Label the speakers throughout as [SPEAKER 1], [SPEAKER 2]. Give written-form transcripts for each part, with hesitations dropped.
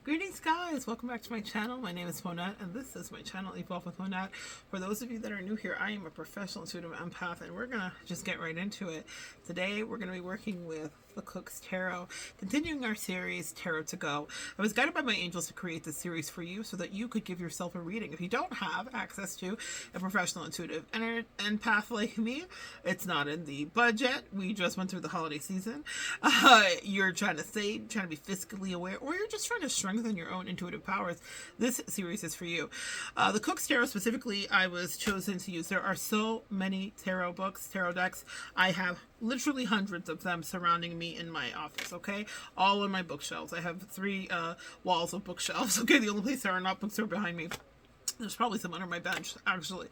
[SPEAKER 1] Greetings guys, welcome back to my channel. My name is Monette and this is my channel Evolve with Monette. For those of you that are new here, I am a professional intuitive empath and we're gonna just get right into it. Today we're gonna be working with the Cook's Tarot, continuing our series Tarot to Go. I was guided by my angels to create this series for you so that you could give yourself a reading. If you don't have access to a professional intuitive empath like me, it's not in the budget. We just went through the holiday season. You're trying to save, trying to be fiscally aware, or you're just trying to strengthen your own intuitive powers. This series is for you. The Cook's Tarot specifically, I was chosen to use. There are so many tarot books, tarot decks. I have literally hundreds of them surrounding me in my office, okay? All on my bookshelves. I have three walls of bookshelves, okay? The only place there are not books are behind me. There's probably some under my bench, actually.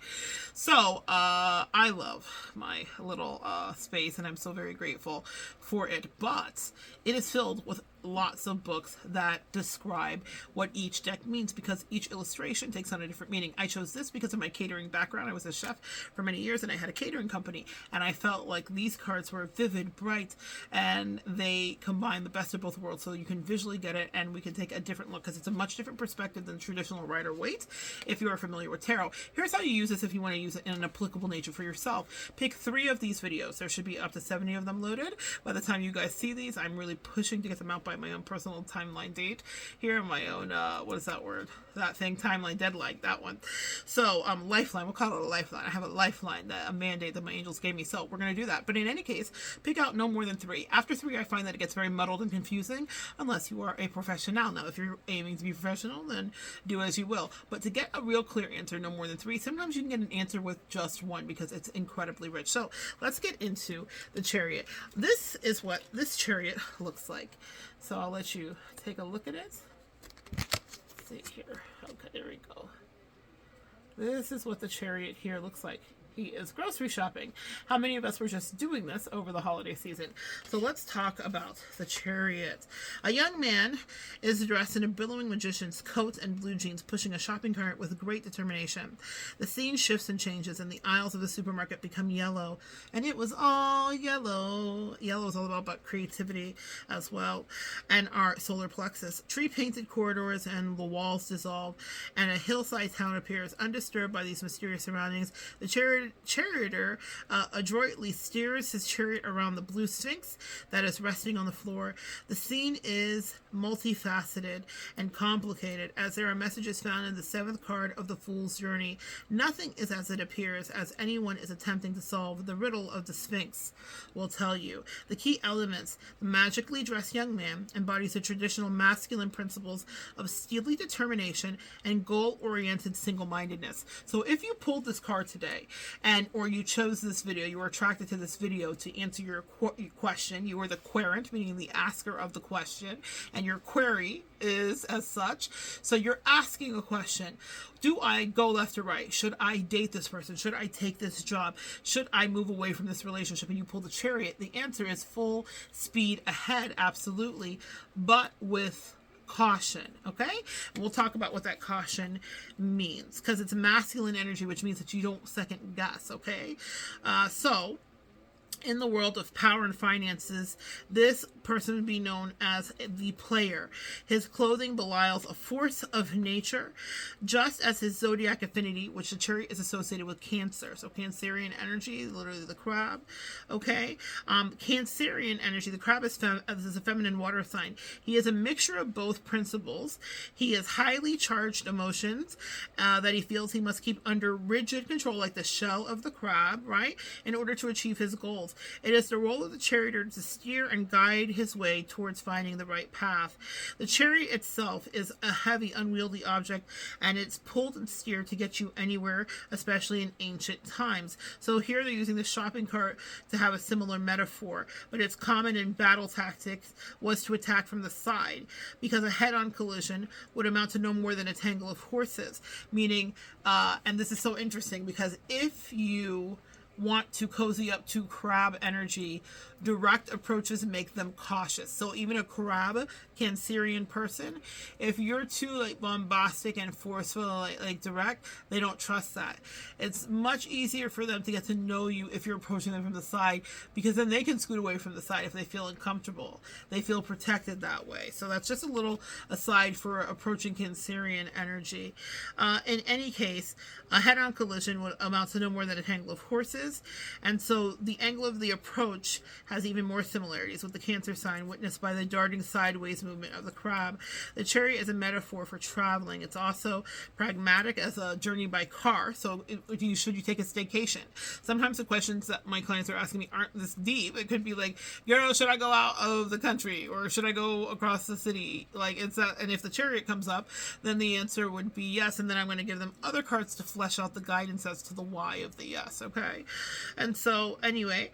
[SPEAKER 1] So, I love my little space, and I'm so very grateful for it. But it is filled with lots of books that describe what each deck means because each illustration takes on a different meaning. I chose this because of my catering background. I was a chef for many years and I had a catering company, and I felt like these cards were vivid, bright, and they combine the best of both worlds, so you can visually get it and we can take a different look because it's a much different perspective than traditional Rider-Waite. If you are familiar with tarot, here's how you use this if you want to use it in an applicable nature for yourself. Pick 3 of these videos. There should be up to 70 of them loaded. By the time you guys see these, I'm really pushing to get them out by my own personal timeline date here, my own what is that word, that thing, timeline, deadline, that one. So lifeline, we'll call it a lifeline. I have a lifeline, that a mandate that my angels gave me, so we're going to do that. But in any case, pick out no more than 3. After 3, I find that it gets very muddled and confusing unless you are a professional. Now if you're aiming to be professional, then do as you will, but to get a real clear answer, no more than 3. Sometimes you can get an answer with just 1 because it's incredibly rich. So let's get into the Chariot. This is what this Chariot looks like. So I'll let you take a look at it. Let's see here. Okay, there we go. This is what the Chariot here looks like. He is grocery shopping. How many of us were just doing this over the holiday season? So let's talk about the Chariot. A young man is dressed in a billowing magician's coat and blue jeans, pushing a shopping cart with great determination. The scene shifts and changes, and the aisles of the supermarket become yellow. And it was all yellow. Yellow is all about creativity as well. And our solar plexus. Tree-painted corridors and the walls dissolve, and a hillside town appears. Undisturbed by these mysterious surroundings, the charioteer adroitly steers his chariot around the blue sphinx that is resting on the floor. The scene is multifaceted and complicated, as there are messages found in the 7th card of the Fool's Journey. Nothing is as it appears, as anyone is attempting to solve the riddle of the Sphinx will tell you. The key elements: the magically dressed young man embodies the traditional masculine principles of steely determination and goal-oriented single-mindedness. So if you pulled this card today, or you chose this video, you were attracted to this video to answer your question, you were the querent, meaning the asker of the question, and your query is as such. So you're asking a question: do I go left or right? Should I date this person? Should I take this job? Should I move away from this relationship? And you pull the Chariot. The answer is full speed ahead, absolutely, but with caution. Okay, and we'll talk about what that caution means, because it's masculine energy, which means that you don't second guess. Okay, so in the world of power and finances, this person would be known as the player. His clothing belies a force of nature, just as his zodiac affinity, which the Chariot is associated with Cancer. So Cancerian energy, literally the crab. Okay, Cancerian energy. The crab is a feminine water sign. He is a mixture of both principles. He has highly charged emotions that he feels he must keep under rigid control, like the shell of the crab, right, in order to achieve his goals. It is the role of the charioteer to steer and guide his way towards finding the right path. The chariot itself is a heavy, unwieldy object, and it's pulled and steered to get you anywhere, especially in ancient times. So here they're using the shopping cart to have a similar metaphor, but it's common in battle tactics was to attack from the side, because a head-on collision would amount to no more than a tangle of horses, meaning, and this is so interesting, because if you want to cozy up to crab energy, direct approaches make them cautious. So even a crab Cancerian person, if you're too like bombastic and forceful, like direct, they don't trust that. It's much easier for them to get to know you if you're approaching them from the side, because then they can scoot away from the side if they feel uncomfortable. They feel protected that way. So that's just a little aside for approaching Cancerian energy. In any case, a head-on collision would amount to no more than a tangle of horses, and so the angle of the approach has even more similarities with the Cancer sign witnessed by the darting sideways movement of the crab. The chariot is a metaphor for traveling. It's also pragmatic as a journey by car. So should you take a staycation? Sometimes the questions that my clients are asking me aren't this deep. It could be like, girl, should I go out of the country or should I go across the city? Like it's that, and if the chariot comes up, then the answer would be yes, and then I'm going to give them other cards to flesh out the guidance as to the why of the yes. Okay, and so anyway,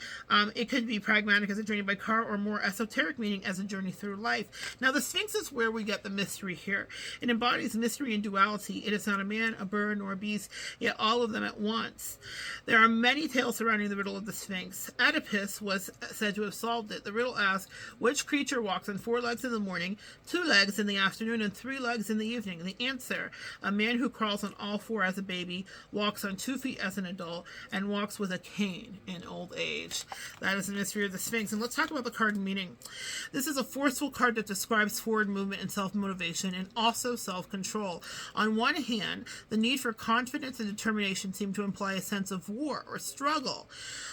[SPEAKER 1] it could be pragmatic as a journey by car, or more esoteric meaning as a journey through life. Now the Sphinx is where we get the mystery here. It embodies mystery and duality. It is not a man, a bird, nor a beast, yet all of them at once. There are many tales surrounding the riddle of the Sphinx. Oedipus was said to have solved it. The riddle asks, which creature walks on 4 legs in the morning, 2 legs in the afternoon, and 3 legs in the evening? The answer, a man who crawls on all 4 as a baby, walks on 2 feet as an adult, and walks with a cane in old age. That is the mystery of the Sphinx. And let's talk about the card meaning. This is a forceful card that describes forward movement and self-motivation, and also self-control. On one hand, the need for confidence and determination seem to imply a sense of war or struggle,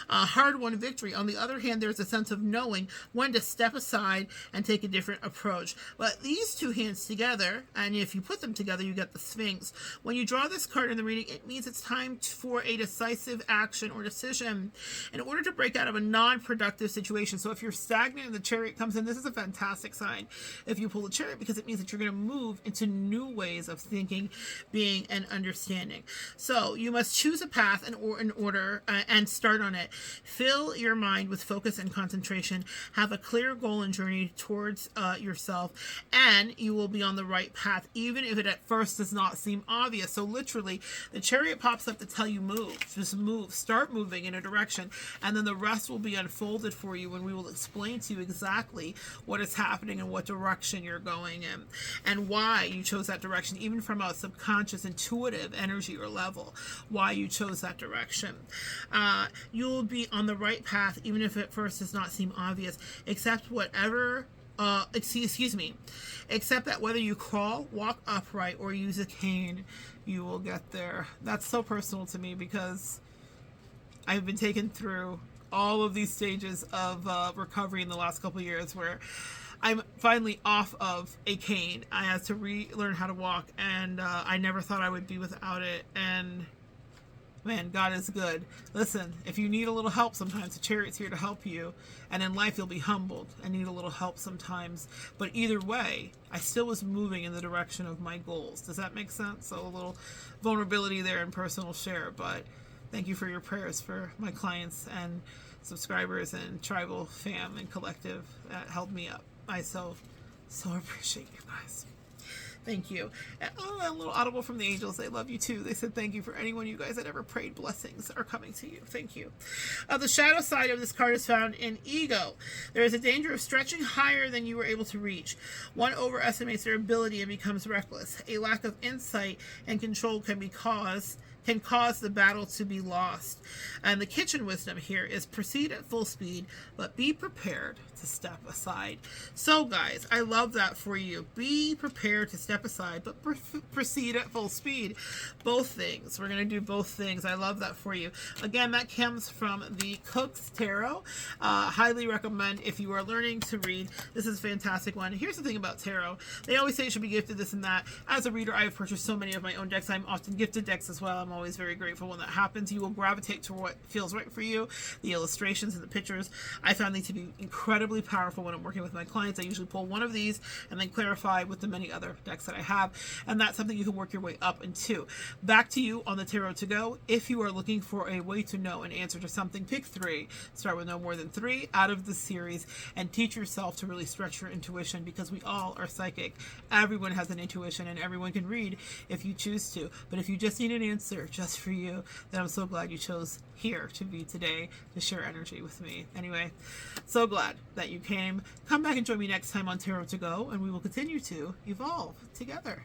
[SPEAKER 1] a hard-won victory. On the other hand, there's a sense of knowing when to step aside and take a different approach. But these two hands together, and if you put them together, you get the Sphinx. When you draw this card in the reading, it means it's time for a decisive action or decision in order to break out of a non-productive situation. So if you're stagnant and the chariot comes in, this is a fantastic sign if you pull the chariot, because it means that you're going to move into new ways of thinking, being, and understanding. So you must choose a path in order and start on it. Fill your mind with focus and concentration. Have a clear goal and journey towards yourself, and you will be on the right path, even if it at first does not seem obvious. So literally, the chariot pops up to tell you move. Just move. Start moving in a direction, and then the rest will be unfolded for you, and we will explain to you exactly what is happening and what direction you're going in, and why you chose that direction, even from a subconscious, intuitive energy or level, why you chose that direction. You will be on the right path, even if at first does not seem obvious, except that whether you crawl, walk upright, or use a cane, you will get there. That's so personal to me, because I've been taken through all of these stages of recovery in the last couple of years, where I'm finally off of a cane. I had to relearn how to walk, and I never thought I would be without it. And man, God is good. Listen, if you need a little help sometimes, the chariot's here to help you. And in life, you'll be humbled and need a little help sometimes. But either way, I still was moving in the direction of my goals. Does that make sense? So a little vulnerability there and personal share. But thank you for your prayers for my clients and subscribers and tribal fam and collective that held me up. I so appreciate you guys. Thank you. And, a little audible from the angels. They love you too. They said thank you for anyone you guys that ever prayed. Blessings are coming to you. Thank you. The shadow side of this card is found in ego. There is a danger of stretching higher than you were able to reach. One overestimates their ability and becomes reckless. A lack of insight and control can cause the battle to be lost. And the kitchen wisdom here is proceed at full speed, but be prepared to step aside. So guys, I love that for you. Be prepared to step aside, but proceed at full speed. Both things. We're going to do both things. I love that for you. Again, that comes from the Cook's Tarot. Highly recommend if you are learning to read. This is a fantastic one. Here's the thing about tarot. They always say it should be gifted, this and that. As a reader, I have purchased so many of my own decks. I'm often gifted decks as well. I'm always very grateful when that happens. You will gravitate to what feels right for you. The illustrations and the pictures, I found these to be incredibly powerful when I'm working with my clients. I usually pull one of these and then clarify with the many other decks decks that I have, and that's something you can work your way up into. Back to you on the Tarot to Go. If you are looking for a way to know an answer to something, pick 3. Start with no more than 3 out of the series and teach yourself to really stretch your intuition, because we all are psychic. Everyone has an intuition and everyone can read if you choose to. But if you just need an answer just for you, then I'm so glad you chose here to be today to share energy with me. Anyway, so glad that you came. Come back and join me next time on Tarot to Go, and we will continue to evolve together.